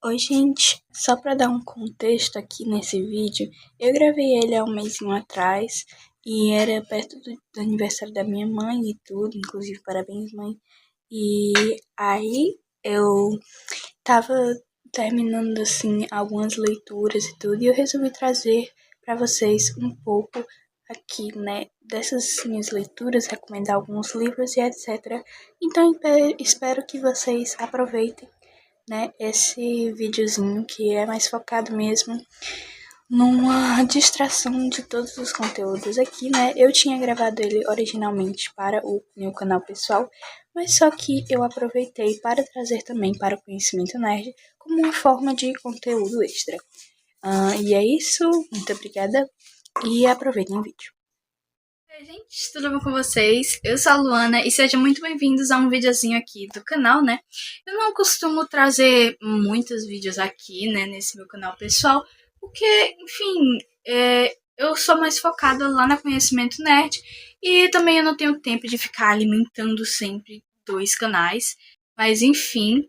Oi, gente, só para dar um contexto aqui nesse vídeo, eu gravei ele há um mêsinho atrás e era perto do aniversário da minha mãe e tudo, inclusive parabéns, mãe. E aí eu tava terminando assim algumas leituras e tudo, e eu resolvi trazer para vocês um pouco aqui, né, dessas minhas leituras, recomendar alguns livros e etc. Então espero que vocês aproveitem, né, esse videozinho que é mais focado mesmo numa distração de todos os conteúdos aqui, né? Eu tinha gravado ele originalmente para o meu canal pessoal, mas só que eu aproveitei para trazer também para o Conhecimento Nerd como uma forma de conteúdo extra. E é isso, muito obrigada e aproveitem o vídeo. Oi, gente, tudo bom com vocês? Eu sou a Luana e sejam muito bem-vindos a um videozinho aqui do canal, né? Eu não costumo trazer muitos vídeos aqui, né, nesse meu canal pessoal, porque, enfim, eu sou mais focada lá no Conhecimento Nerd e também eu não tenho tempo de ficar alimentando sempre dois canais, mas enfim,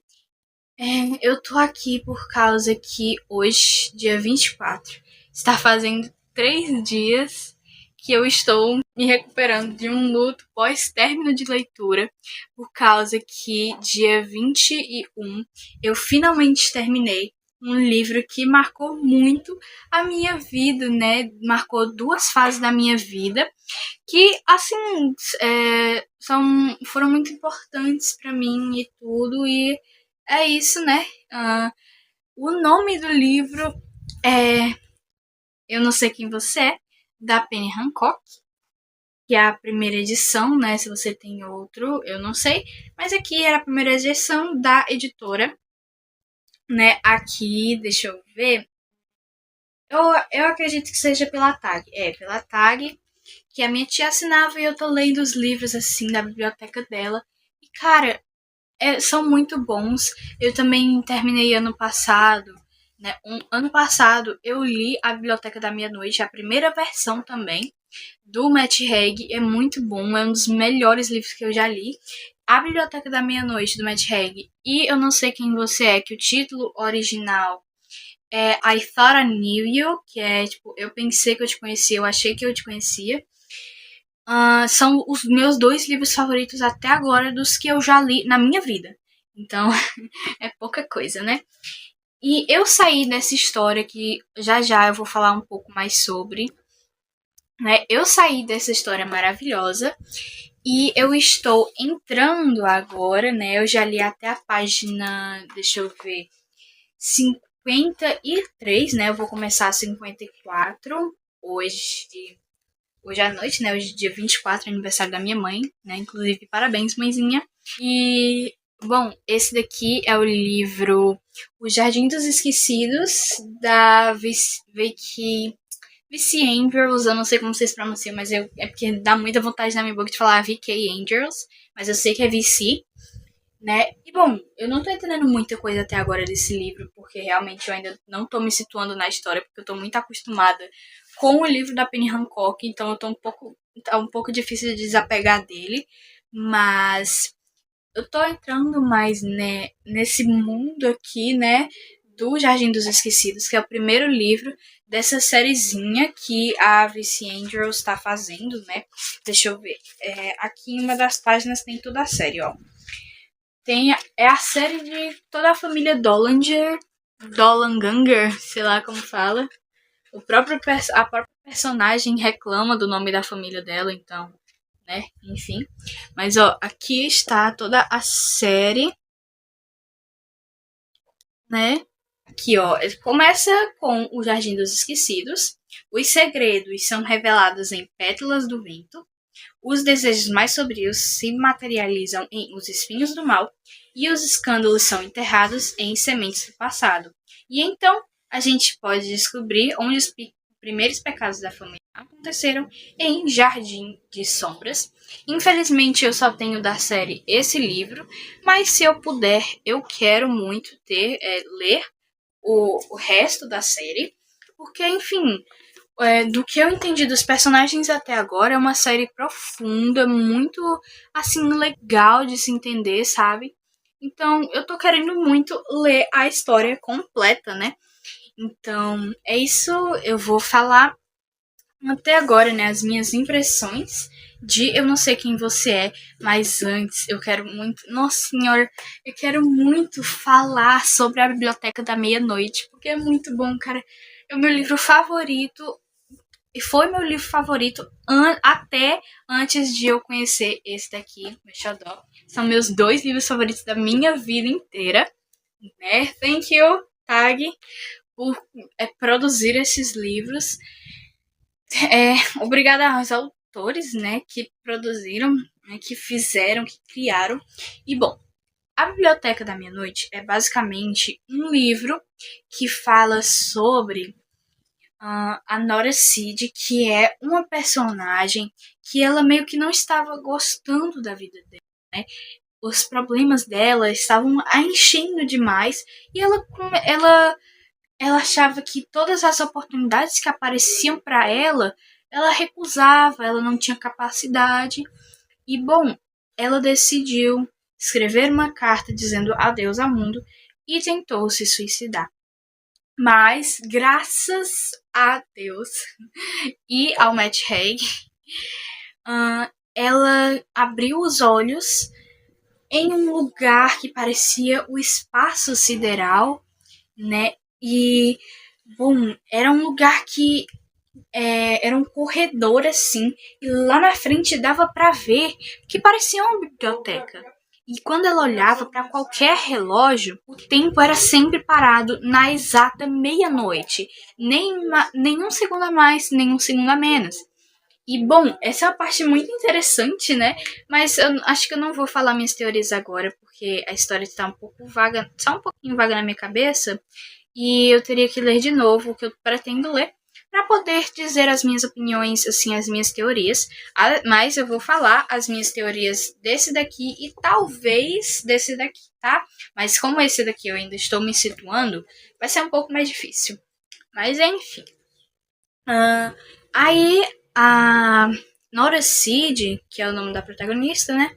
eu tô aqui por causa que hoje, dia 24, está fazendo 3 dias que eu estou me recuperando de um luto pós-término de leitura, por causa que dia 21 eu finalmente terminei um livro que marcou muito a minha vida, né? Marcou 2 fases da minha vida que, assim, foram muito importantes para mim e tudo, e é isso, né? O nome do livro é Eu Não Sei Quem Você É, da Penny Hancock, que é a primeira edição, né? Se você tem outro, eu não sei. Mas aqui era a primeira edição da editora, né? Aqui, deixa eu ver. Eu acredito que seja pela TAG. Pela TAG, que a minha tia assinava e eu tô lendo os livros, assim, da biblioteca dela. E, cara, são muito bons. Eu também terminei ano passado, né? Ano passado eu li A Biblioteca da Meia-Noite, a primeira versão também, do Matt Haig. É muito bom, é um dos melhores livros que eu já li. A Biblioteca da Meia-Noite, do Matt Haig, e Eu Não Sei Quem Você É, que o título original é I Thought I Knew You, que é tipo, eu pensei que eu te conhecia, eu achei que eu te conhecia. São os meus 2 livros favoritos até agora dos que eu já li na minha vida. Então, é pouca coisa, né? E eu saí dessa história que já já eu vou falar um pouco mais sobre, né? Eu saí dessa história maravilhosa e eu estou entrando agora, né? Eu já li até a página, deixa eu ver, 53, né? Eu vou começar a 54 hoje à noite, né? Hoje, dia 24, aniversário da minha mãe, né? Inclusive, parabéns, mãezinha. E, bom, esse daqui é o livro O Jardim dos Esquecidos, da Vicky Andrews. Eu não sei como vocês pronunciam, mas é porque dá muita vontade na minha boca de falar VK Andrews, mas eu sei que é VC, né? E, bom, eu não tô entendendo muita coisa até agora desse livro, porque realmente eu ainda não tô me situando na história, porque eu tô muito acostumada com o livro da Penny Hancock, então eu tô tá um pouco difícil de desapegar dele, mas eu tô entrando mais, né, nesse mundo aqui, né, do Jardim dos Esquecidos, que é o primeiro livro dessa sériezinha que a V.C. Andrews tá fazendo, né? Deixa eu ver. Aqui em uma das páginas tem toda a série, ó. É a série de toda a família Dollanganger, sei lá como fala. A própria personagem reclama do nome da família dela, então, né, enfim. Mas, ó, aqui está toda a série, né. Aqui, ó, começa com o Jardim dos Esquecidos. Os segredos são revelados em pétalas do vento. Os desejos mais sombrios se materializam em Os Espinhos do Mal e os escândalos são enterrados em sementes do passado. E então a gente pode descobrir onde os primeiros pecados da família aconteceram em Jardim de Sombras. Infelizmente eu só tenho da série esse livro, mas se eu puder, eu quero muito ler o resto da série, porque enfim, do que eu entendi dos personagens até agora, é uma série profunda, muito, assim, legal de se entender, sabe? Então, eu tô querendo muito ler a história completa, né? Então, é isso. Eu vou falar até agora, né, as minhas impressões de Eu Não Sei Quem Você É, mas antes eu quero muito, nossa senhora, eu quero muito falar sobre a Biblioteca da Meia-Noite, porque é muito bom, cara. É o meu livro favorito, e foi meu livro favorito até antes de eu conhecer esse daqui, meu xodó. São meus 2 livros favoritos da minha vida inteira, né? Thank you, Tag, por produzir esses livros. Obrigada aos autores, né, que produziram, né, que fizeram, que criaram. E bom, a Biblioteca da Meia-Noite é basicamente um livro que fala sobre a Nora Cid, que é uma personagem que ela meio que não estava gostando da vida dela, né? Os problemas dela estavam a enchendo demais e ela achava que todas as oportunidades que apareciam para ela recusava, ela não tinha capacidade. E bom, ela decidiu escrever uma carta dizendo adeus ao mundo e tentou se suicidar. Mas, graças a Deus e ao Matt Haig, ela abriu os olhos em um lugar que parecia o espaço sideral, né? E, bom, era um lugar que era um corredor assim, e lá na frente dava para ver que parecia uma biblioteca. E quando ela olhava para qualquer relógio, o tempo era sempre parado na exata meia-noite. Nem um segundo a mais, nem um segundo a menos. E bom, essa é uma parte muito interessante, né? Mas eu acho que eu não vou falar minhas teorias agora, porque a história está um pouco vaga, só um pouquinho vaga na minha cabeça. E eu teria que ler de novo o que eu pretendo ler para poder dizer as minhas opiniões, assim, as minhas teorias. Mas eu vou falar as minhas teorias desse daqui e talvez desse daqui, tá? Mas como esse daqui eu ainda estou me situando, vai ser um pouco mais difícil. Mas enfim. Aí a Nora Cid, que é o nome da protagonista, né?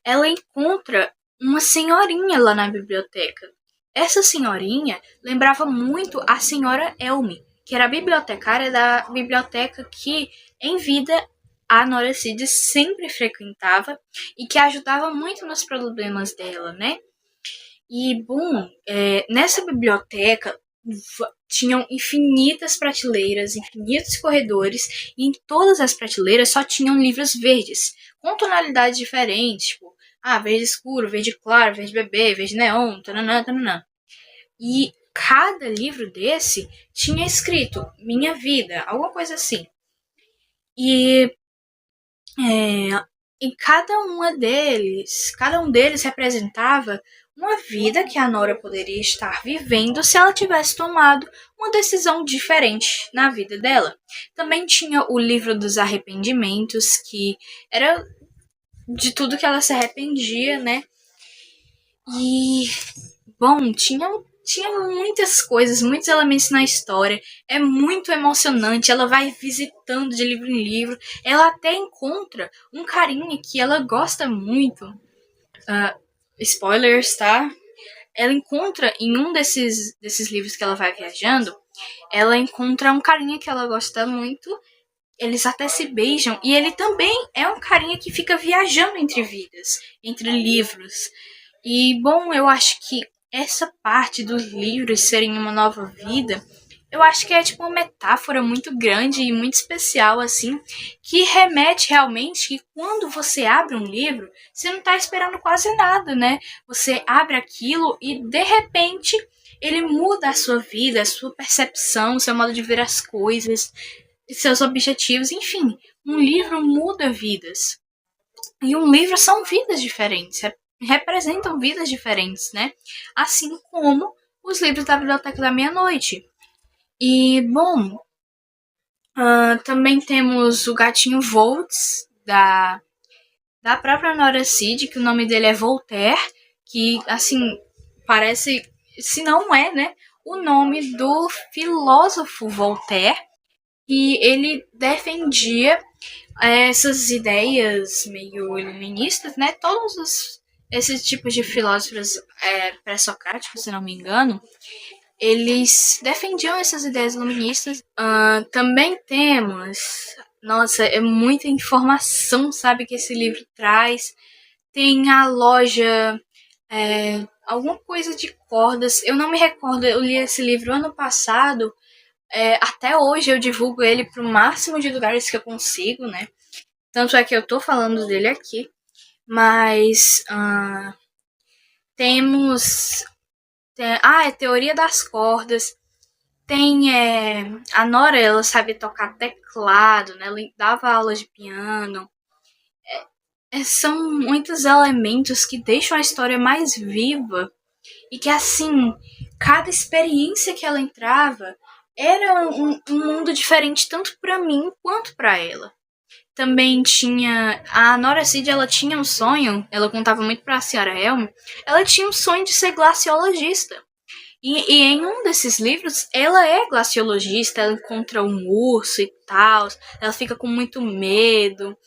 Ela encontra uma senhorinha lá na biblioteca. Essa senhorinha lembrava muito a senhora Elme, que era a bibliotecária da biblioteca que, em vida, a Nora Cid sempre frequentava e que ajudava muito nos problemas dela, né? E, bom, nessa biblioteca tinham infinitas prateleiras, infinitos corredores, e em todas as prateleiras só tinham livros verdes, com tonalidades diferentes, tipo, verde escuro, verde claro, verde bebê, verde neon, tananã, tananã. E cada livro desse tinha escrito Minha Vida, alguma coisa assim. E em cada um deles representava uma vida que a Nora poderia estar vivendo se ela tivesse tomado uma decisão diferente na vida dela. Também tinha o livro dos arrependimentos, que era de tudo que ela se arrependia, né? E, bom, tinha muitas coisas, muitos elementos na história. É muito emocionante. Ela vai visitando de livro em livro. Ela até encontra um carinha que ela gosta muito. Spoilers, tá? Ela encontra em um desses livros que ela vai viajando. Ela encontra um carinha que ela gosta muito. Eles até se beijam. E ele também é um carinha que fica viajando entre vidas, entre livros. E, bom, eu acho que essa parte dos livros serem uma nova vida, eu acho que é tipo uma metáfora muito grande e muito especial, assim, que remete realmente que quando você abre um livro, você não tá esperando quase nada, né? Você abre aquilo e, de repente, ele muda a sua vida, a sua percepção, o seu modo de ver as coisas, seus objetivos, enfim. Um livro muda vidas. E um livro são vidas diferentes, representam vidas diferentes, né? Assim como os livros da Biblioteca da Meia-Noite. E, bom, também temos o gatinho Volts, da própria Nora Cid, que o nome dele é Voltaire, que, assim, parece, se não é, né, o nome do filósofo Voltaire, e ele defendia essas ideias meio iluministas, né, todos os esses tipos de filósofos pré-socráticos, se não me engano, eles defendiam essas ideias iluministas. Também temos, nossa, é muita informação, sabe, que esse livro traz. Tem a loja, alguma coisa de cordas, eu não me recordo, eu li esse livro ano passado. Até hoje eu divulgo ele pro máximo de lugares que eu consigo, né? Tanto é que eu tô falando dele aqui. Mas temos. É Teoria das Cordas. Tem a Nora, ela sabe tocar teclado, né? Ela dava aula de piano. São muitos elementos que deixam a história mais viva. E que, assim, cada experiência que ela entrava era um mundo diferente, tanto para mim quanto para ela. Também tinha a Nora Cid, ela tinha um sonho, ela contava muito pra senhora Helm, ela tinha um sonho de ser glaciologista. E em um desses livros, ela é glaciologista, ela encontra um urso e tal, ela fica com muito medo,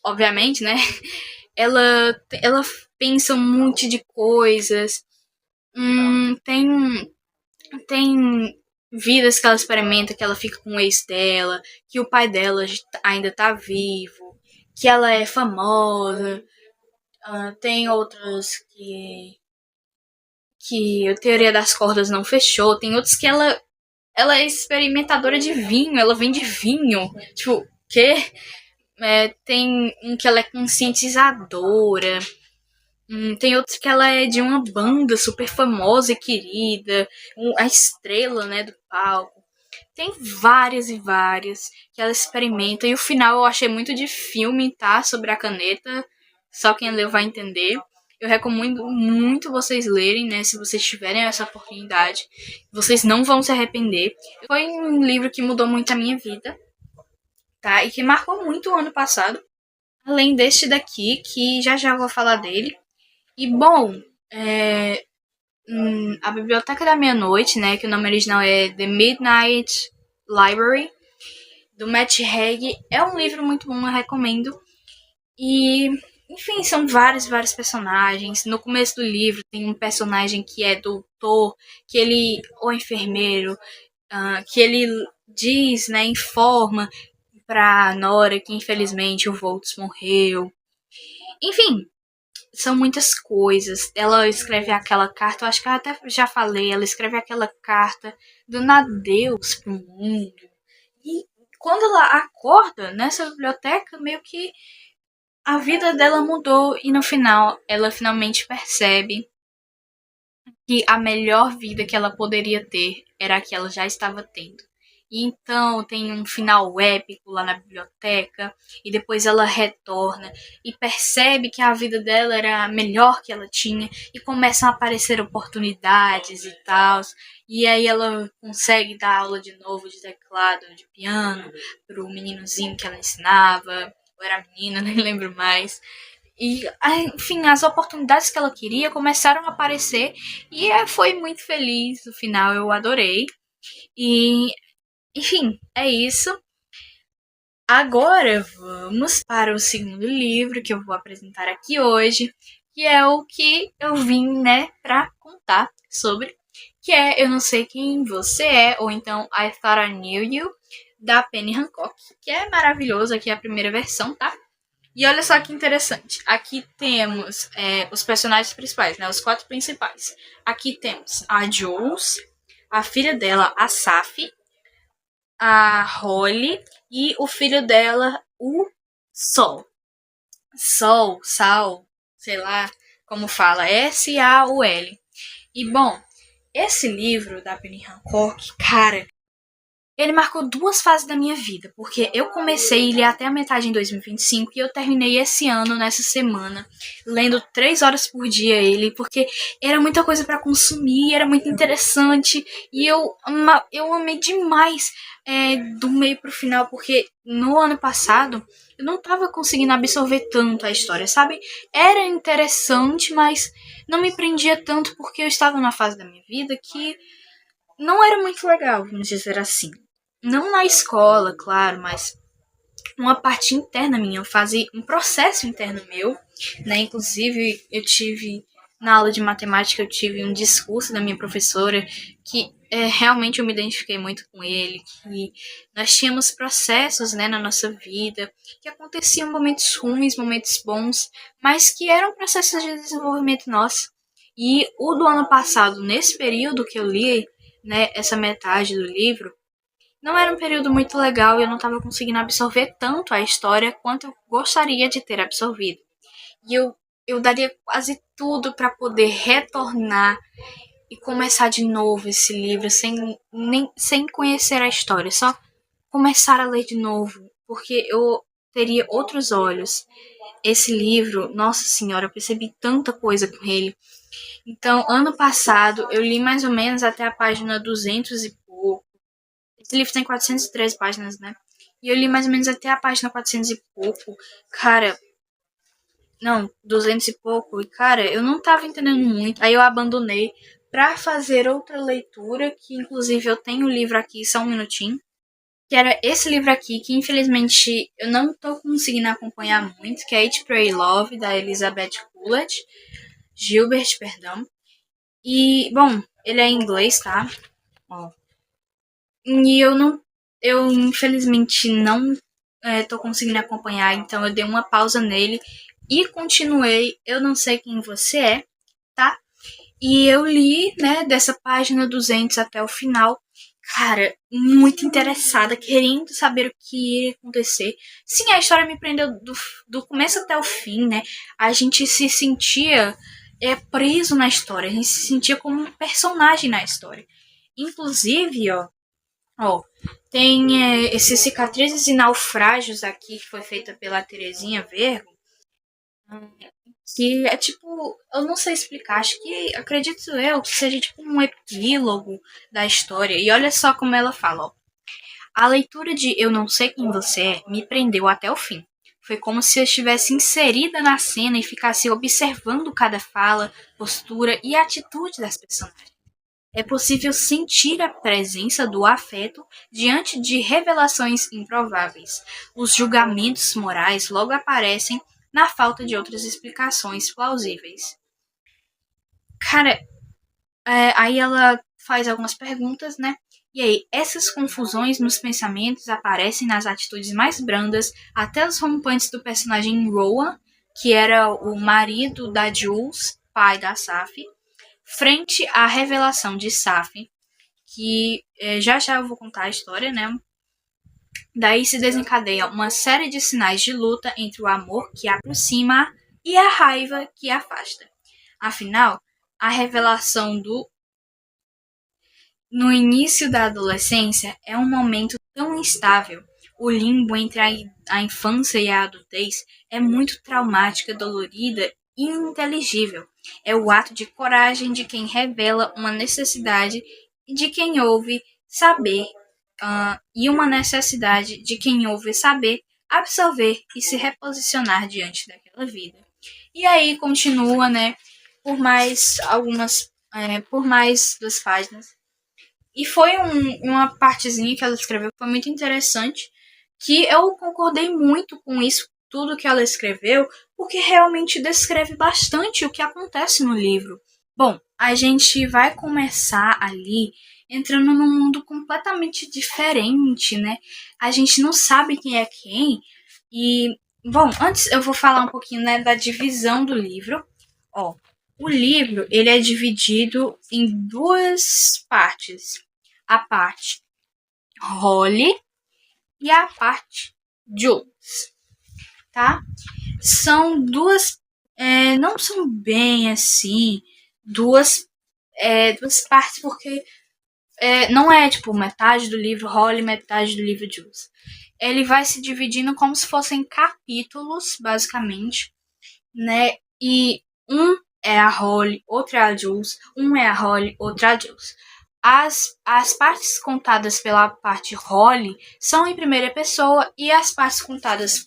obviamente, né? Ela pensa um monte de coisas. Tem vidas que ela experimenta, que ela fica com o ex dela, que o pai dela ainda tá vivo, que ela é famosa. Tem outras que a teoria das cordas não fechou. Tem outros que ela é experimentadora de vinho, ela vende vinho. Tipo, o quê? Tem um que ela é conscientizadora. Tem outros que ela é de uma banda super famosa e querida, a estrela, né, do palco. Tem várias e várias que ela experimenta. E o final eu achei muito de filme, tá? Sobre a caneta. Só quem leu vai entender. Eu recomendo muito vocês lerem, né? Se vocês tiverem essa oportunidade. Vocês não vão se arrepender. Foi um livro que mudou muito a minha vida, tá? E que marcou muito o ano passado. Além deste daqui, que já já vou falar dele. E, bom, a Biblioteca da Meia-Noite, né, que o nome original é The Midnight Library, do Matt Haig, é um livro muito bom, eu recomendo. E, enfim, são vários personagens. No começo do livro tem um personagem que é doutor, que ele, ou enfermeiro, que ele diz, né, informa pra Nora que infelizmente o Volts morreu. Enfim, são muitas coisas. Ela escreve aquela carta, eu acho que eu até já falei, ela escreve aquela carta dando adeus pro mundo. E quando ela acorda nessa biblioteca, meio que a vida dela mudou e no final ela finalmente percebe que a melhor vida que ela poderia ter era a que ela já estava tendo. E então tem um final épico lá na biblioteca, e depois ela retorna e percebe que a vida dela era a melhor que ela tinha, e começam a aparecer oportunidades e tal. E aí ela consegue dar aula de novo de teclado, de piano, pro meninozinho que ela ensinava, ou era menina, nem lembro mais. E, enfim, as oportunidades que ela queria começaram a aparecer e foi muito feliz no final, eu adorei. E, enfim, é isso. Agora vamos para o segundo livro que eu vou apresentar aqui hoje, que é o que eu vim, né, pra contar sobre, que é Eu Não Sei Quem Você É, ou então I Thought I Knew You, da Penny Hancock, que é maravilhoso, aqui é a primeira versão, tá? E olha só que interessante. Aqui temos os personagens principais, né? Os 4 principais. Aqui temos a Jules, a filha dela, a Safi, a Holly e o filho dela, o Sol. Sal, sei lá como fala. S-A-U-L. E bom, esse livro da Penny Hancock, cara, ele marcou 2 fases da minha vida, porque eu comecei ele até a metade em 2025 e eu terminei esse ano, nessa semana, lendo 3 horas por dia ele, porque era muita coisa para consumir, era muito interessante, e eu amei demais do meio pro final, porque no ano passado eu não tava conseguindo absorver tanto a história, sabe? Era interessante, mas não me prendia tanto porque eu estava numa fase da minha vida que não era muito legal, vamos dizer assim. Não na escola, claro, mas uma parte interna minha, eu fazia um processo interno meu, né? Inclusive, na aula de matemática, eu tive um discurso da minha professora que realmente eu me identifiquei muito com ele, que nós tínhamos processos, né, na nossa vida, que aconteciam momentos ruins, momentos bons, mas que eram processos de desenvolvimento nosso. E o do ano passado, nesse período que eu li, né, essa metade do livro, não era um período muito legal e eu não estava conseguindo absorver tanto a história quanto eu gostaria de ter absorvido. E eu daria quase tudo para poder retornar e começar de novo esse livro sem conhecer a história, só começar a ler de novo, porque eu teria outros olhos. Esse livro, nossa senhora, eu percebi tanta coisa com ele. Então, ano passado, eu li mais ou menos até a página 200 e pouco. Esse livro tem 413 páginas, né? E eu li mais ou menos até a página 400 e pouco. Cara, não, 200 e pouco. E, cara, eu não tava entendendo muito. Aí eu abandonei pra fazer outra leitura, que inclusive eu tenho o livro aqui, só um minutinho. Que era esse livro aqui, que infelizmente eu não tô conseguindo acompanhar muito, que é Eat, Pray, Love, da Elizabeth Gilbert, perdão. E, bom, ele é em inglês, tá? Ó. E eu infelizmente não tô conseguindo acompanhar, então eu dei uma pausa nele e continuei. Eu não sei quem você é, tá? E eu li, né, dessa página 200 até o final. Cara, muito interessada, querendo saber o que ia acontecer. Sim, a história me prendeu do começo até o fim, né? A gente se sentia preso na história, a gente se sentia como um personagem na história. Inclusive, ó, tem esses cicatrizes e naufrágios aqui que foi feita pela Terezinha Vergo, que é tipo, eu não sei explicar, acho que acredito eu que seja tipo um epílogo da história. E olha só como ela fala, ó. A leitura de Eu Não Sei Quem Você É me prendeu até o fim. Foi como se eu estivesse inserida na cena e ficasse observando cada fala, postura e atitude das personagens. É possível sentir a presença do afeto diante de revelações improváveis. Os julgamentos morais logo aparecem na falta de outras explicações plausíveis. Cara, aí ela faz algumas perguntas, né? E aí, essas confusões nos pensamentos aparecem nas atitudes mais brandas, até os rompantes do personagem Rowan, que era o marido da Jules, pai da Saf, frente à revelação de Saf, que já já eu vou contar a história, né? Daí se desencadeia uma série de sinais de luta entre o amor que aproxima e a raiva que afasta. Afinal, a revelação do no início da adolescência é um momento tão instável. O limbo entre a infância e a adultez é muito traumática, dolorida e ininteligível. É o ato de coragem de quem revela uma necessidade e de quem ouve saber, e uma necessidade de quem ouve saber, absorver e se reposicionar diante daquela vida. E aí continua, né, por mais 2 páginas. E foi uma partezinha que ela escreveu que foi muito interessante, que eu concordei muito com isso, tudo que ela escreveu, porque realmente descreve bastante o que acontece no livro. Bom, a gente vai começar ali entrando num mundo completamente diferente, né? A gente não sabe quem é quem. E, bom, antes eu vou falar um pouquinho, né, da divisão do livro. Ó, o livro, ele é dividido em 2 partes. A parte Holly e a parte Jules, tá? São duas, não são bem assim, duas partes, porque não é tipo metade do livro Holly, metade do livro Jules. Ele vai se dividindo como se fossem capítulos, basicamente, né? E um é a Holly, outro é a Jules, um é a Holly, outro é a Jules. As partes contadas pela parte Holly são em primeira pessoa e as partes contadas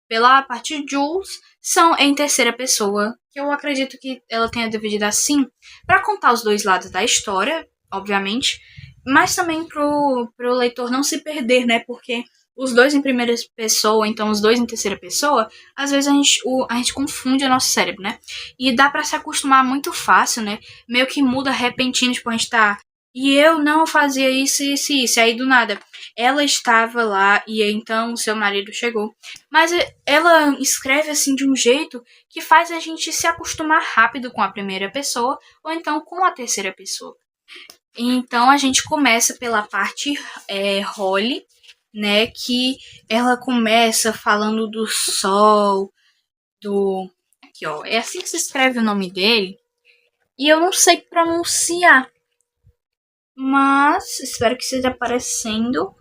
pela parte Jules são em terceira pessoa, que eu acredito que ela tenha dividido assim para contar os dois lados da história, obviamente, mas também pro leitor não se perder, né? Porque os dois em primeira pessoa, então os dois em terceira pessoa, às vezes a gente confunde o nosso cérebro, né? E dá pra se acostumar muito fácil, né? Meio que muda repentino, tipo, a gente tá... E eu não fazia isso, isso e isso. Aí, do nada, ela estava lá e então seu marido chegou. Mas ela escreve assim de um jeito que faz a gente se acostumar rápido com a primeira pessoa ou então com a terceira pessoa. Então, a gente começa pela parte Holly, né, que ela começa falando do sol, do... Aqui, ó, é assim que se escreve o nome dele, e eu não sei pronunciar, mas espero que esteja aparecendo.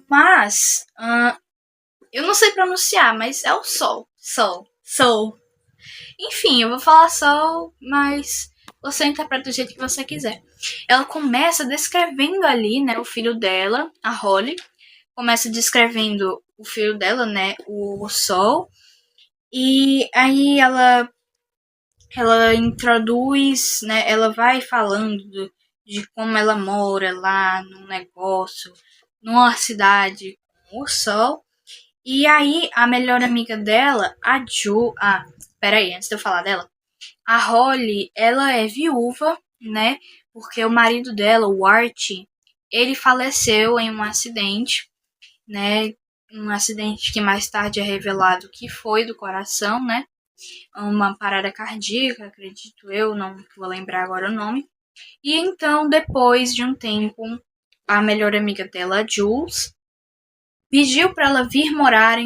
Mas, eu não sei pronunciar, mas é o sol, sol. Enfim, eu vou falar sol, mas você interpreta do jeito que você quiser. Ela começa descrevendo ali, né, o filho dela, a Holly, começa descrevendo o filho dela, né, o Sol, e aí ela introduz, né, ela vai falando de como ela mora lá num negócio, numa cidade com o Sol, e aí a melhor amiga dela, a Ju, peraí, antes de eu falar dela, a Holly, ela é viúva, né, porque o marido dela, o Art, ele faleceu em um acidente, né? Um acidente que mais tarde é revelado que foi do coração, né? Uma parada cardíaca, acredito eu, não vou lembrar agora o nome. E então, depois de um tempo, a melhor amiga dela, a Jules, pediu para ela vir morar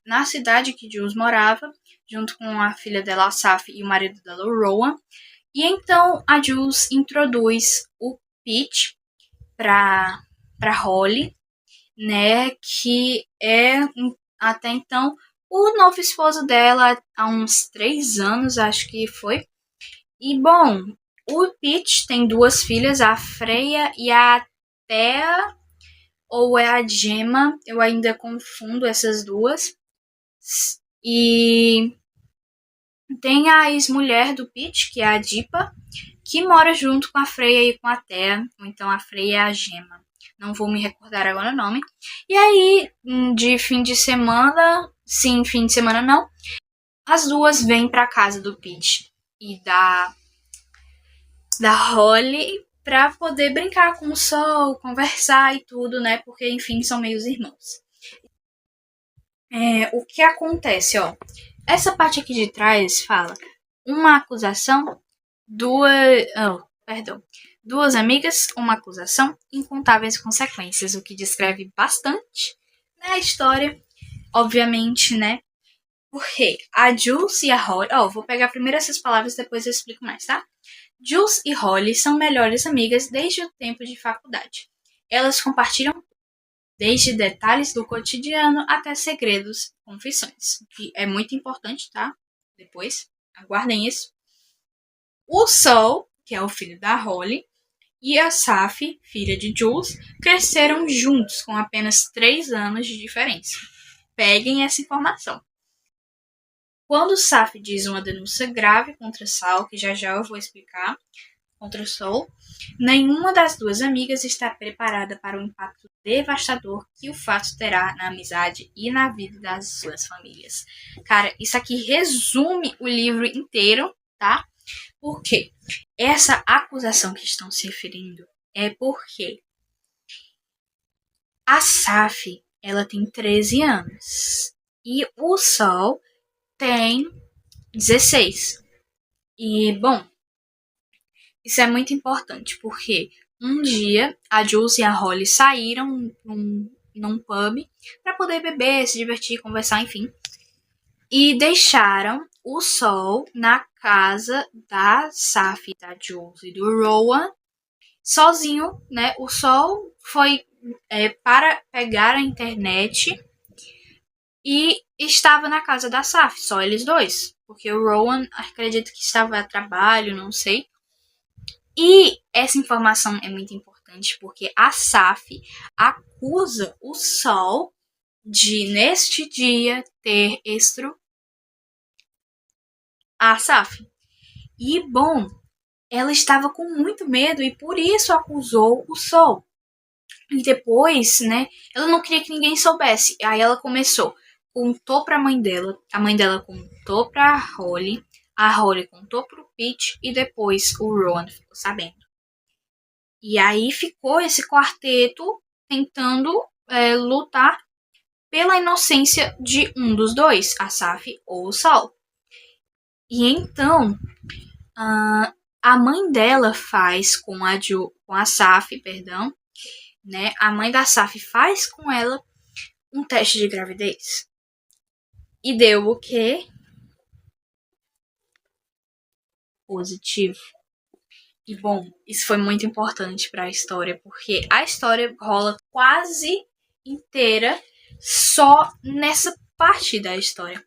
na cidade que Jules morava, junto com a filha dela, a Saf, e o marido dela, o Rowan. E então a Jules introduz o Pete para Holly, né, que é até então o novo esposo dela há uns 3 anos, acho que foi. E bom, o Pete tem 2 filhas, a Freya e a Thea, ou é a Gemma, eu ainda confundo essas duas. E tem a ex-mulher do Pete, que é a Dipa, que mora junto com a Freya e com a Thea, ou então a Freya é a Gemma. Não vou me recordar agora o nome. E aí, de fim de semana, sim, fim de semana não, as duas vêm pra casa do Pete e da Holly pra poder brincar com o sol, conversar e tudo, né? Porque, enfim, são meios irmãos. O que acontece, ó? Essa parte aqui de trás fala uma acusação, duas amigas, uma acusação, incontáveis consequências, o que descreve bastante, né, a história, obviamente, né? Porque a Jules e a Holly... vou pegar primeiro essas palavras, depois eu explico mais, tá? Jules e Holly são melhores amigas desde o tempo de faculdade. Elas compartilham desde detalhes do cotidiano até segredos, confissões, que é muito importante, tá? Depois, aguardem isso. O Sol, que é o filho da Holly, e a Saf, filha de Jules, cresceram juntos com apenas 3 anos de diferença. Peguem essa informação. Quando Saf diz uma denúncia grave contra Sal, que já eu vou explicar, contra Sol, nenhuma das duas amigas está preparada para o impacto devastador que o fato terá na amizade e na vida das suas famílias. Cara, isso aqui resume o livro inteiro, tá? Por quê? Essa acusação que estão se referindo é porque a Saf, ela tem 13 anos e o Sol tem 16. E, bom, isso é muito importante porque um dia a Jules e a Holly saíram num pub para poder beber, se divertir, conversar, enfim. E deixaram o Sol na casa da Saf, da Jules e do Rowan, sozinho, né? O Sol foi para pegar a internet e estava na casa da Saf, só eles dois. Porque o Rowan, acredito que estava a trabalho, não sei. E essa informação é muito importante porque a Saf acusa o Sol de, neste dia, ter a Saf. E, bom, ela estava com muito medo e por isso acusou o Sol. E depois, né, ela não queria que ninguém soubesse. Aí ela contou pra mãe dela, a mãe dela contou pra Holly, a Holly contou pro Pete e depois o Ron ficou sabendo. E aí ficou esse quarteto tentando lutar pela inocência de um dos dois, a Saf ou o Saul. E então, a mãe dela faz com a Saf, perdão, né? A mãe da Saf faz com ela um teste de gravidez. E deu o quê? Positivo. E bom, isso foi muito importante para a história, porque a história rola quase inteira só nessa parte da história.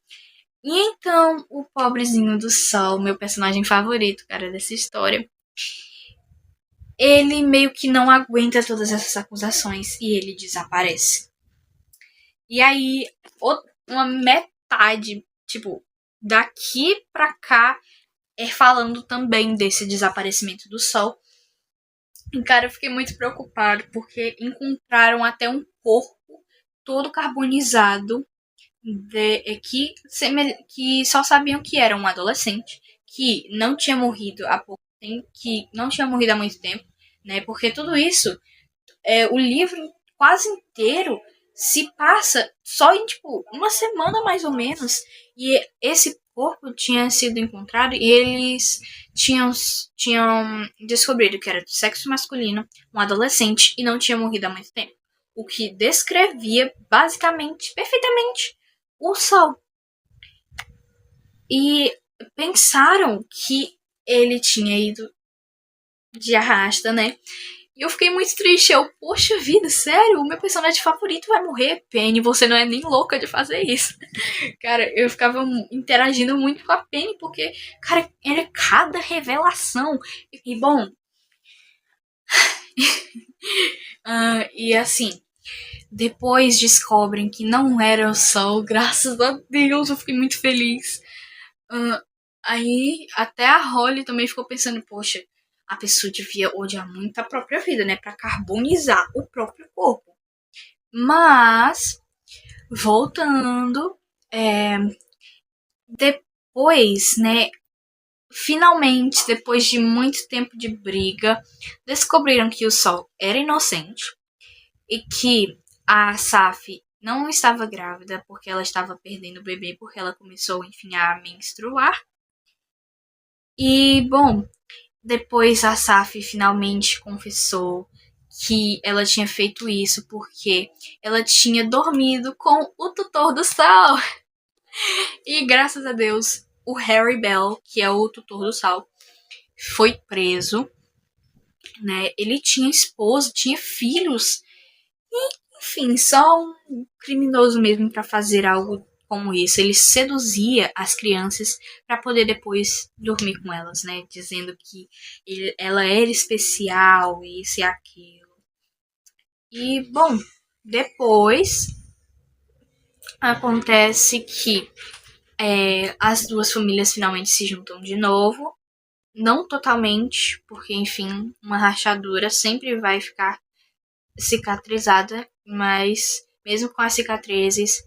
E então, o pobrezinho do Sol, meu personagem favorito, cara, dessa história, ele meio que não aguenta todas essas acusações e ele desaparece. E aí, uma metade, tipo, daqui pra cá, falando também desse desaparecimento do Sol. E, cara, eu fiquei muito preocupado, porque encontraram até um corpo todo carbonizado, que só sabiam que era um adolescente, que não tinha morrido há pouco tempo, que não tinha morrido há muito tempo, né? Porque tudo isso, o livro quase inteiro se passa só em, tipo, uma semana mais ou menos. E esse corpo tinha sido encontrado e eles tinham descobrido que era do sexo masculino, um adolescente, e não tinha morrido há muito tempo. O que descrevia, basicamente, perfeitamente, o Sol. E pensaram que ele tinha ido de arrasta, né? E eu fiquei muito triste. Poxa vida, sério? O meu personagem favorito vai morrer? Penny, você não é nem louca de fazer isso. Cara, eu ficava interagindo muito com a Penny, porque, cara, era cada revelação. E bom. E assim, depois descobrem que não era o Sol. Graças a Deus, eu fiquei muito feliz. Aí, até a Holly também ficou pensando, poxa, a pessoa devia odiar muito a própria vida, né? Pra carbonizar o próprio corpo. Mas, voltando, depois, né? Finalmente, depois de muito tempo de briga, descobriram que o Sol era inocente e que a Saf não estava grávida porque ela estava perdendo o bebê porque ela começou, enfim, a menstruar. E, bom, depois a Saf finalmente confessou que ela tinha feito isso porque ela tinha dormido com o tutor do Sal. E graças a Deus, o Harry Bell, que é o tutor do Sal, foi preso, né? Ele tinha esposa, tinha filhos. E, enfim, só um criminoso mesmo para fazer algo como isso. Ele seduzia as crianças para poder depois dormir com elas, né? Dizendo que ela era especial, isso e aquilo. E, bom, depois acontece que as duas famílias finalmente se juntam de novo. Não totalmente, porque, enfim, uma rachadura sempre vai ficar cicatrizada, mas mesmo com as cicatrizes,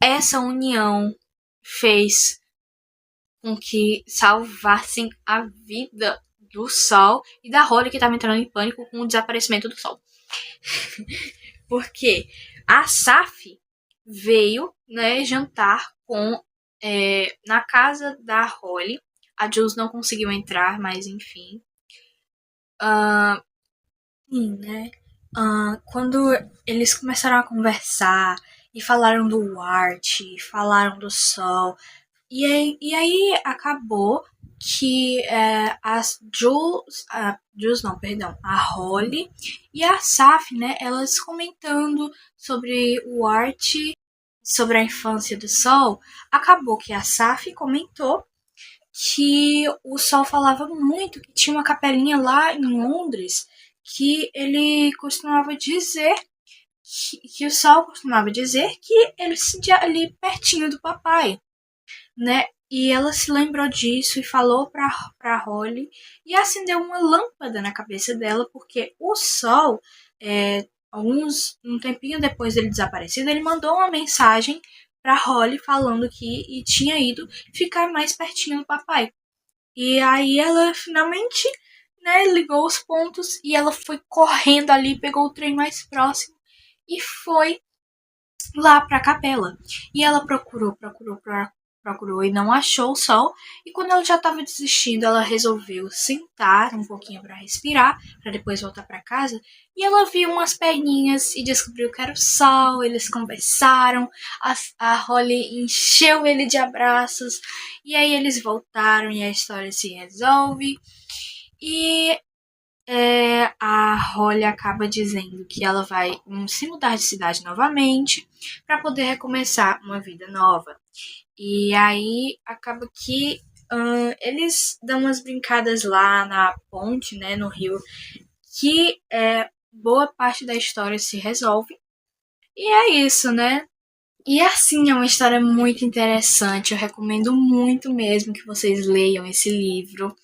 essa união fez com que salvassem a vida do Sol e da Holly, que estava entrando em pânico com o desaparecimento do Sol. Porque a Saf veio, né, jantar na casa da Holly. A Jules não conseguiu entrar, mas enfim. Sim, né? Quando eles começaram a conversar e falaram do Art, falaram do Sol, e aí acabou que a Holly e a Saf, né, elas comentando sobre o Art, sobre a infância do Sol, acabou que a Saf comentou que o Sol falava muito, que tinha uma capelinha lá em Londres, que ele costumava dizer que o Sol costumava dizer que ele se sentia ali pertinho do papai, né? E ela se lembrou disso e falou pra Holly e acendeu uma lâmpada na cabeça dela, porque o Sol, um tempinho depois dele desaparecido, ele mandou uma mensagem pra Holly falando que tinha ido ficar mais pertinho do papai. E aí ela finalmente, né, ligou os pontos e ela foi correndo ali, pegou o trem mais próximo e foi lá pra capela. E ela procurou e não achou o sol. E quando ela já estava desistindo, ela resolveu sentar um pouquinho para respirar, para depois voltar para casa. E ela viu umas perninhas e descobriu que era o sol. Eles conversaram, a Holly encheu ele de abraços. E aí eles voltaram e a história se resolve. E a Holly acaba dizendo que ela vai se mudar de cidade novamente para poder recomeçar uma vida nova. E aí acaba que eles dão umas brincadas lá na ponte, né, no rio, que boa parte da história se resolve. E é isso, né? E assim, é uma história muito interessante. Eu recomendo muito mesmo que vocês leiam esse livro.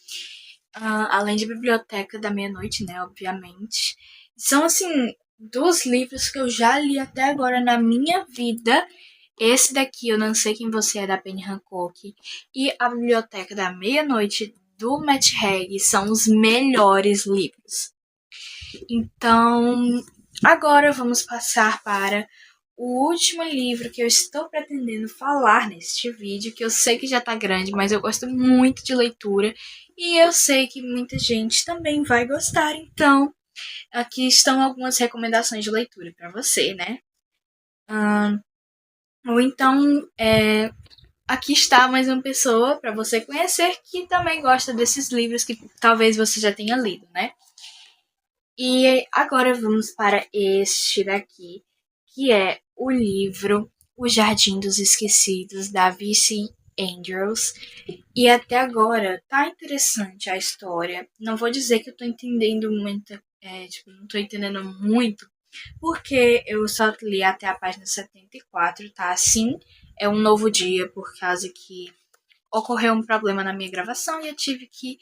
Além de Biblioteca da Meia-Noite, né, obviamente. São, assim, dos livros que eu já li até agora na minha vida. Esse daqui, Eu Não Sei Quem Você É, da Penny Hancock, e A Biblioteca da Meia-Noite, do Matt Haig, são os melhores livros. Então, agora vamos passar para o último livro que eu estou pretendendo falar neste vídeo, que eu sei que já está grande, mas eu gosto muito de leitura e eu sei que muita gente também vai gostar. Então, aqui estão algumas recomendações de leitura para você, né? Ou então, aqui está mais uma pessoa para você conhecer que também gosta desses livros que talvez você já tenha lido, né? E agora vamos para este daqui, que é o livro O Jardim dos Esquecidos, da V.C. Andrews. E até agora tá interessante a história. Não vou dizer que eu tô entendendo muito, não tô entendendo muito, porque eu só li até a página 74, tá? Assim, é um novo dia, por causa que ocorreu um problema na minha gravação e eu tive que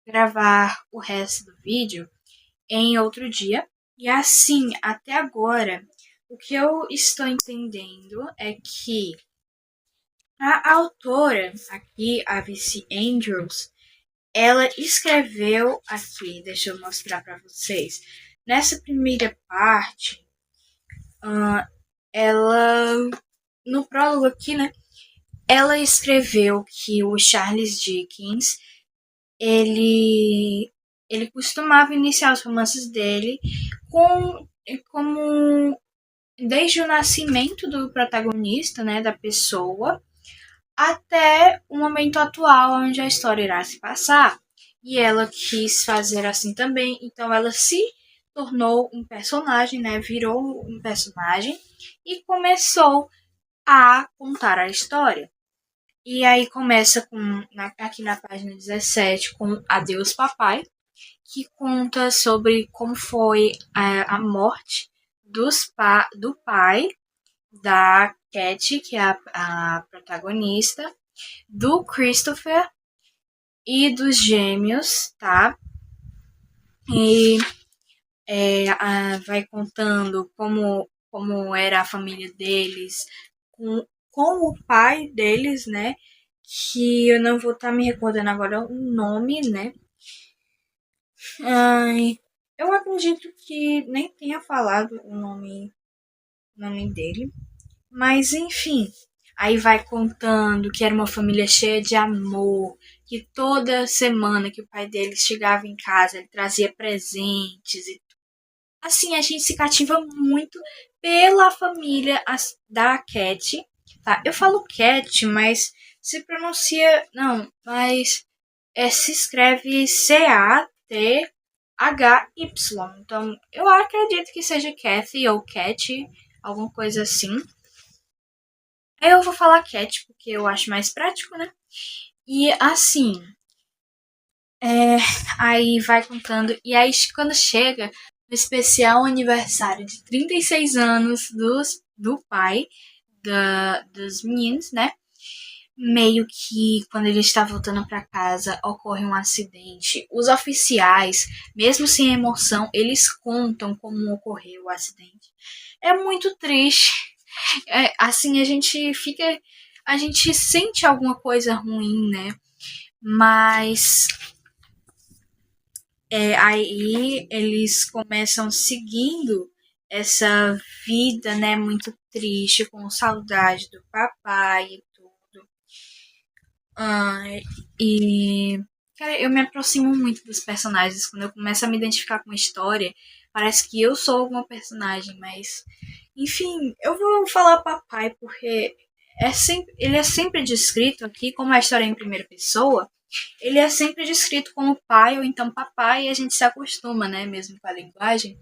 gravar o resto do vídeo em outro dia. E assim, até agora, o que eu estou entendendo é que a autora aqui, a V.C. Andrews, ela escreveu aqui, deixa eu mostrar para vocês. Nessa primeira parte, ela, no prólogo aqui, né, ela escreveu que o Charles Dickens, ele costumava iniciar os romances dele como desde o nascimento do protagonista, né, da pessoa, até o momento atual onde a história irá se passar. E ela quis fazer assim também, então ela se tornou um personagem, né, virou um personagem e começou a contar a história. E aí começa aqui na página 17 com Adeus Papai, que conta sobre como foi a morte do pai da Cat, que é a protagonista, do Christopher e dos gêmeos, tá? E vai contando como era a família deles, com o pai deles, né? Que eu não vou estar me recordando agora o nome, né? Eu acredito que nem tenha falado o nome dele. Mas enfim, aí vai contando que era uma família cheia de amor, que toda semana que o pai deles chegava em casa, ele trazia presentes. E assim, a gente se cativa muito pela família da Cat. Tá? Eu falo Cat, mas se pronuncia. Não, mas se escreve Cathy. Então, eu acredito que seja Cathy ou Cat, alguma coisa assim. Eu vou falar Cat, porque eu acho mais prático, né? E assim, aí vai contando. E aí, quando chega no especial aniversário de 36 anos do pai dos meninos, né? meio que quando ele está voltando para casa ocorre um acidente. Os oficiais, mesmo sem emoção, eles contam como ocorreu o acidente. É muito triste. Assim a gente sente alguma coisa ruim, né? Mas aí eles começam seguindo essa vida, né, muito triste, com saudade do papai e tudo. E, cara, eu me aproximo muito dos personagens. Quando eu começo a me identificar com a história, parece que eu sou alguma personagem, mas. Enfim, eu vou falar papai porque ele é sempre descrito aqui, como a história é em primeira pessoa, ele é sempre descrito como pai ou então papai e a gente se acostuma, né, mesmo com a linguagem.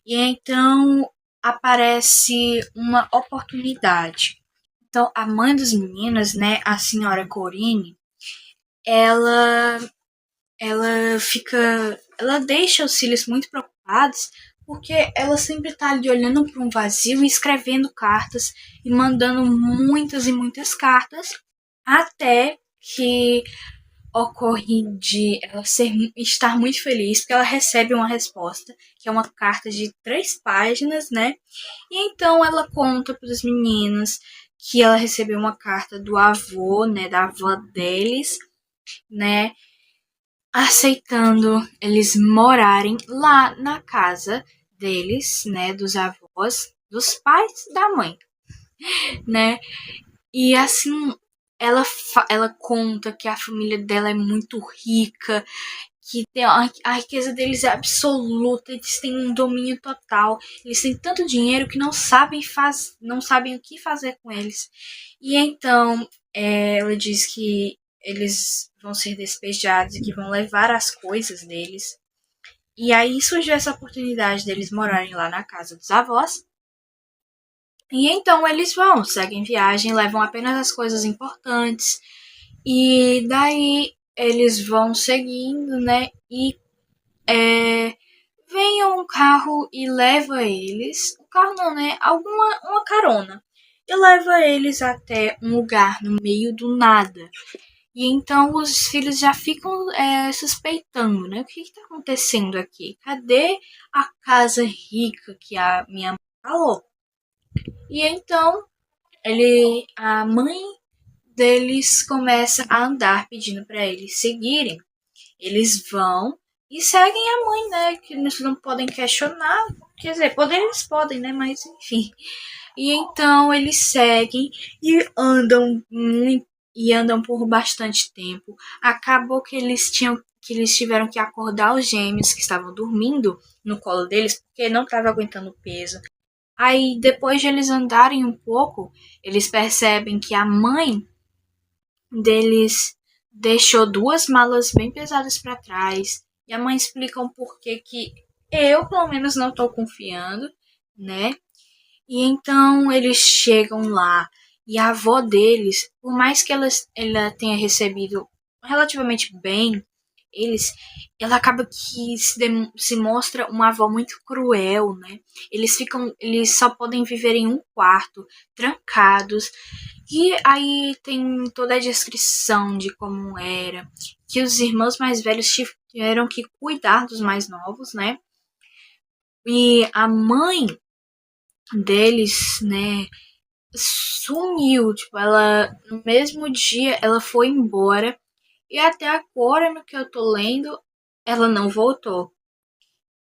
E então aparece uma oportunidade. Então, a mãe dos meninos, né, a senhora Corine, ela ela deixa os filhos muito preocupados porque ela sempre tá ali olhando para um vazio e escrevendo cartas e mandando muitas e muitas cartas até que ocorre de ela estar muito feliz porque ela recebe uma resposta, que é uma carta de 3 páginas, né? E então ela conta para os meninos que ela recebeu uma carta do avô, né, da avó deles, né, aceitando eles morarem lá na casa deles, né, dos avós, dos pais da mãe, né? E assim, ela conta que a família dela é muito rica, que tem a riqueza deles é absoluta, eles têm um domínio total, eles têm tanto dinheiro que não sabem o que fazer com eles. E então ela diz que eles vão ser despejados e que vão levar as coisas deles. E aí surgiu essa oportunidade deles morarem lá na casa dos avós. E então eles seguem viagem, levam apenas as coisas importantes. E daí eles vão seguindo, né? E vem um carro e leva eles. Um carro não, né? Uma carona. E leva eles até um lugar no meio do nada. E então os filhos já ficam suspeitando, né? O que está acontecendo aqui? Cadê a casa rica que a minha mãe falou? E então a mãe deles começa a andar pedindo para eles seguirem. Eles vão e seguem a mãe, né? Que eles não podem questionar. Quer dizer, eles podem, né? Mas enfim. E então eles seguem e andam por bastante tempo. Acabou que eles tiveram que acordar os gêmeos que estavam dormindo no colo deles porque não estava aguentando o peso. Aí depois de eles andarem um pouco, eles percebem que a mãe deles deixou 2 malas bem pesadas para trás. E a mãe explica um porquê que eu, pelo menos, não estou confiando, né? E então eles chegam lá e a avó deles, por mais que ela tenha recebido relativamente bem eles, ela acaba que se mostra uma avó muito cruel, né? Eles só podem viver em um quarto, trancados. E aí tem toda a descrição de como era, que os irmãos mais velhos tiveram que cuidar dos mais novos, né? E a mãe deles, né, sumiu, tipo, ela no mesmo dia ela foi embora e até agora no que eu tô lendo, ela não voltou.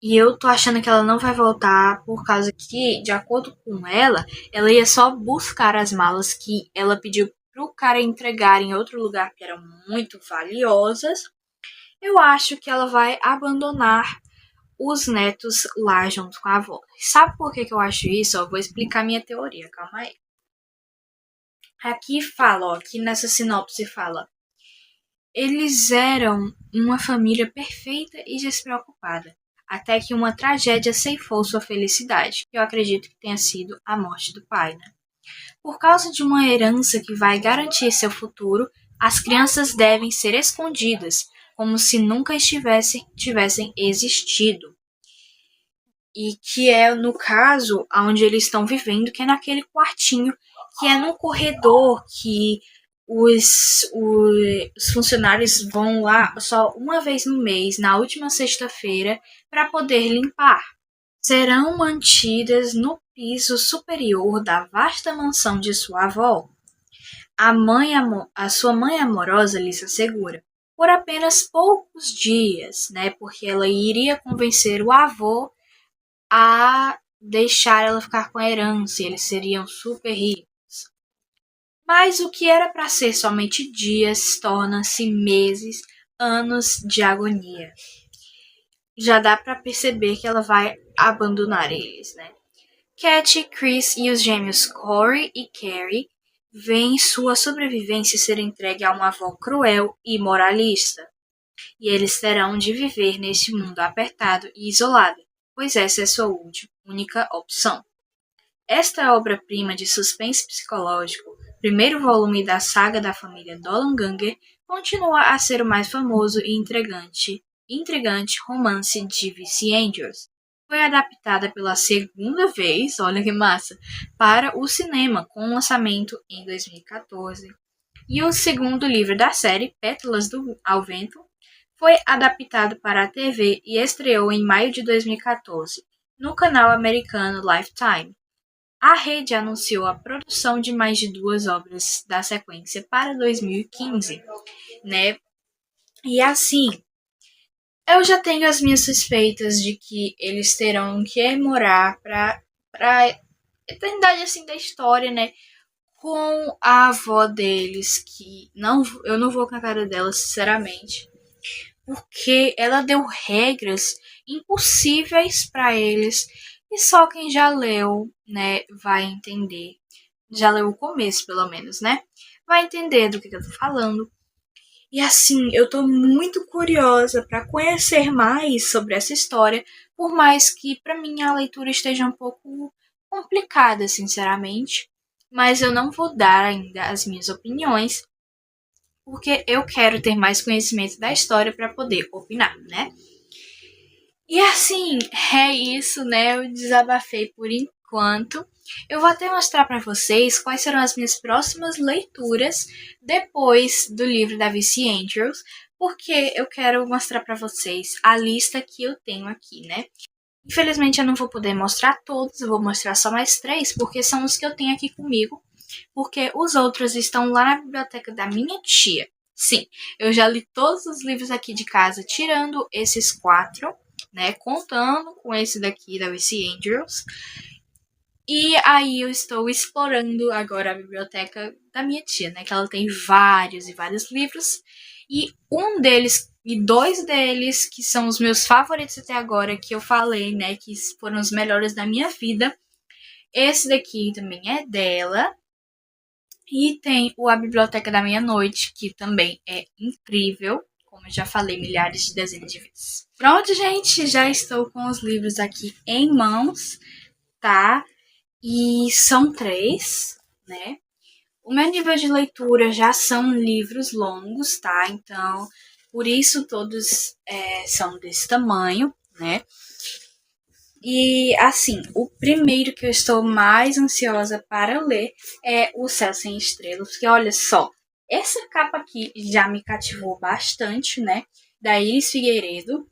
E eu tô achando que ela não vai voltar por causa que, de acordo com ela ia só buscar as malas que ela pediu pro cara entregar em outro lugar que eram muito valiosas. Eu acho que ela vai abandonar os netos lá junto com a avó. Sabe por que eu acho isso? Eu vou explicar minha teoria, calma aí. Aqui fala, ó, aqui nessa sinopse fala: eles eram uma família perfeita e despreocupada, até que uma tragédia ceifou sua felicidade, que eu acredito que tenha sido a morte do pai, né? Por causa de uma herança que vai garantir seu futuro, as crianças devem ser escondidas, como se nunca tivessem existido. E que é no caso onde eles estão vivendo, que é naquele quartinho, que é num corredor que os funcionários vão lá só uma vez no mês, na última sexta-feira, para poder limpar. Serão mantidas no piso superior da vasta mansão de sua avó. A sua mãe amorosa lhes assegura, por apenas poucos dias, né? Porque ela iria convencer o avô a deixar ela ficar com a herança, eles seriam super ricos. Mas o que era para ser somente dias torna-se meses, anos de agonia. Já dá para perceber que ela vai abandonar eles, né? Cat, Chris e os gêmeos Corey e Carrie veem sua sobrevivência ser entregue a uma avó cruel e moralista. E eles terão de viver neste mundo apertado e isolado, pois essa é sua única opção. Esta obra-prima de suspense psicológico, primeiro volume da saga da família Dollanganger, continua a ser o mais famoso e intrigante romance de V.C. Andrews. Foi adaptada pela segunda vez, olha que massa, para o cinema, com lançamento em 2014. E o segundo livro da série, Pétalas ao Vento, foi adaptado para a TV e estreou em maio de 2014, no canal americano Lifetime. A rede anunciou a produção de mais de 2 obras da sequência para 2015, né? E assim, eu já tenho as minhas suspeitas de que eles terão que morar para eternidade assim da história, né? Com a avó deles, que eu não vou com a cara dela, sinceramente, porque ela deu regras impossíveis para eles e só quem já leu, né, vai entender. Já leu o começo, pelo menos, né? Vai entender do que eu tô falando. E assim, eu tô muito curiosa para conhecer mais sobre essa história, por mais que para mim a leitura esteja um pouco complicada, sinceramente. Mas eu não vou dar ainda as minhas opiniões, porque eu quero ter mais conhecimento da história para poder opinar, né? E assim, é isso, né? Eu desabafei por enquanto. Eu vou até mostrar para vocês quais serão as minhas próximas leituras depois do livro da V.C. Andrews, porque eu quero mostrar para vocês a lista que eu tenho aqui, né? Infelizmente eu não vou poder mostrar todos, eu vou mostrar só mais 3, porque são os que eu tenho aqui comigo, porque os outros estão lá na biblioteca da minha tia. Sim, eu já li todos os livros aqui de casa, tirando esses 4, né? Contando com esse daqui da V.C. Andrews. E aí eu estou explorando agora a biblioteca da minha tia, né? Que ela tem vários e vários livros. E um deles, e 2 deles, que são os meus favoritos até agora, que eu falei, né? Que foram os melhores da minha vida. Esse daqui também é dela. E tem A Biblioteca da Meia-Noite, que também é incrível, como eu já falei milhares de dezenas de vezes. Pronto, gente, já estou com os livros aqui em mãos, tá? E são 3, né? O meu nível de leitura já são livros longos, tá? Então, por isso todos são desse tamanho, né? E, assim, o primeiro que eu estou mais ansiosa para ler é O Céu Sem Estrelas, porque olha só, essa capa aqui já me cativou bastante, né? Da Iris Figueiredo.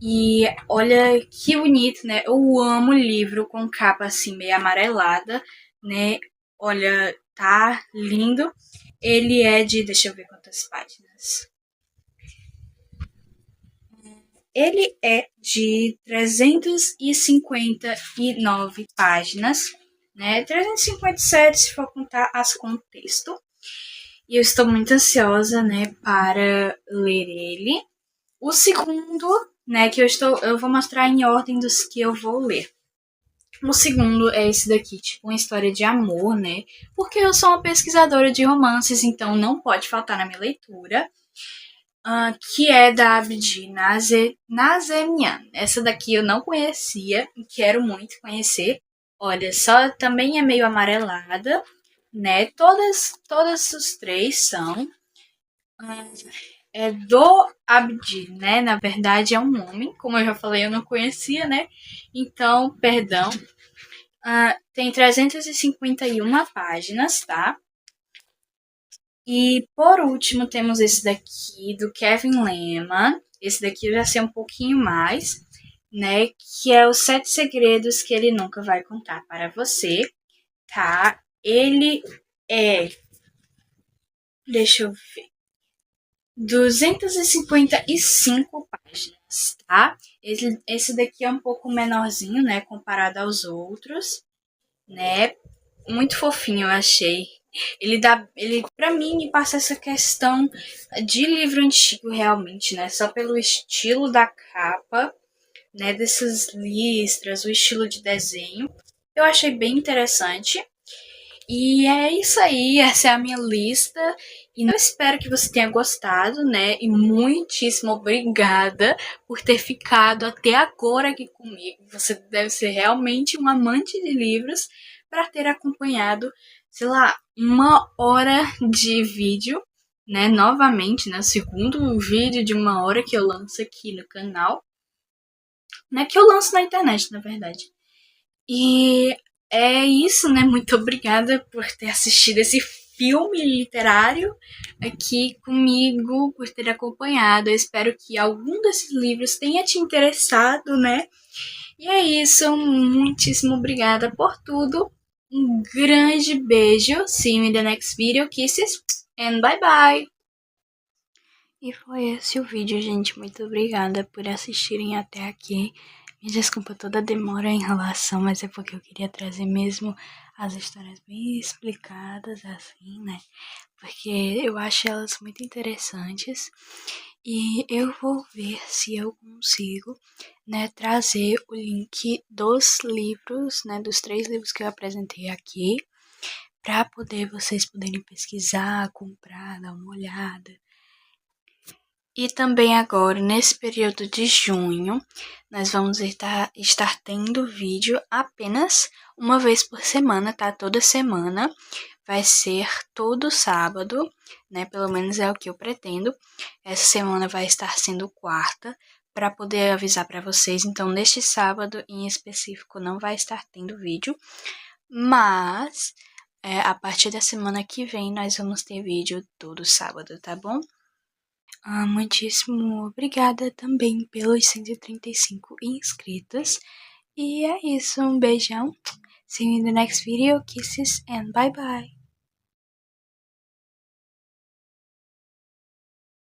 E olha que bonito, né? Eu amo livro com capa assim meio amarelada, né? Olha, tá lindo. Ele é de, deixa eu ver quantas páginas. Ele é de 359 páginas, né? 357 se for contar as contexto. E eu estou muito ansiosa, né, para ler ele. O segundo, né, que eu vou mostrar em ordem dos que eu vou ler. O segundo é esse daqui, tipo, uma história de amor, né? Porque eu sou uma pesquisadora de romances, então não pode faltar na minha leitura. Que é da Abdi Nazemian. Essa daqui eu não conhecia e quero muito conhecer. Olha, só também é meio amarelada, né? Todas os 3 são. É do Abdi, né? Na verdade é um homem, como eu já falei, eu não conhecia, né? Então, perdão. Tem 351 páginas, tá? E por último temos esse daqui do Kevin Lehman. Esse daqui eu já sei um pouquinho mais, né? Que é os 7 segredos que ele nunca vai contar para você, tá? Ele é, deixa eu ver, 255 páginas, tá? Esse daqui é um pouco menorzinho, né? Comparado aos outros, né? Muito fofinho, eu achei. Ele para mim me passa essa questão de livro antigo realmente, né? Só pelo estilo da capa, né? Dessas listras, o estilo de desenho. Eu achei bem interessante. E é isso aí, essa é a minha lista. E eu espero que você tenha gostado, né? E muitíssimo obrigada por ter ficado até agora aqui comigo. Você deve ser realmente um amante de livros para ter acompanhado, sei lá, 1 hora de vídeo, né? Novamente, né? O segundo vídeo de 1 hora que eu lanço aqui no canal, né? Que eu lanço na internet, na verdade. E é isso, né? Muito obrigada por ter assistido esse filme literário aqui comigo, por ter acompanhado. Eu espero que algum desses livros tenha te interessado, né? E é isso, muitíssimo obrigada por tudo. Um grande beijo. See you in the next video. Kisses and bye bye. E foi esse o vídeo, gente. Muito obrigada por assistirem até aqui. Me desculpa toda a demora em relação, mas é porque eu queria trazer mesmo as histórias bem explicadas, assim, né? Porque eu acho elas muito interessantes. E eu vou ver se eu consigo, né, trazer o link dos livros, né, dos 3 livros que eu apresentei aqui, para poder vocês poderem pesquisar, comprar, dar uma olhada. E também agora, nesse período de junho, nós vamos estar tendo vídeo apenas uma vez por semana, tá? Toda semana. Vai ser todo sábado, né? Pelo menos é o que eu pretendo. Essa semana vai estar sendo quarta, para poder avisar para vocês. Então, neste sábado em específico não vai estar tendo vídeo, mas a partir da semana que vem nós vamos ter vídeo todo sábado, tá bom? Muitíssimo obrigada também pelos 135 inscritos. E é isso, um beijão. See you in the next video. Kisses and bye bye.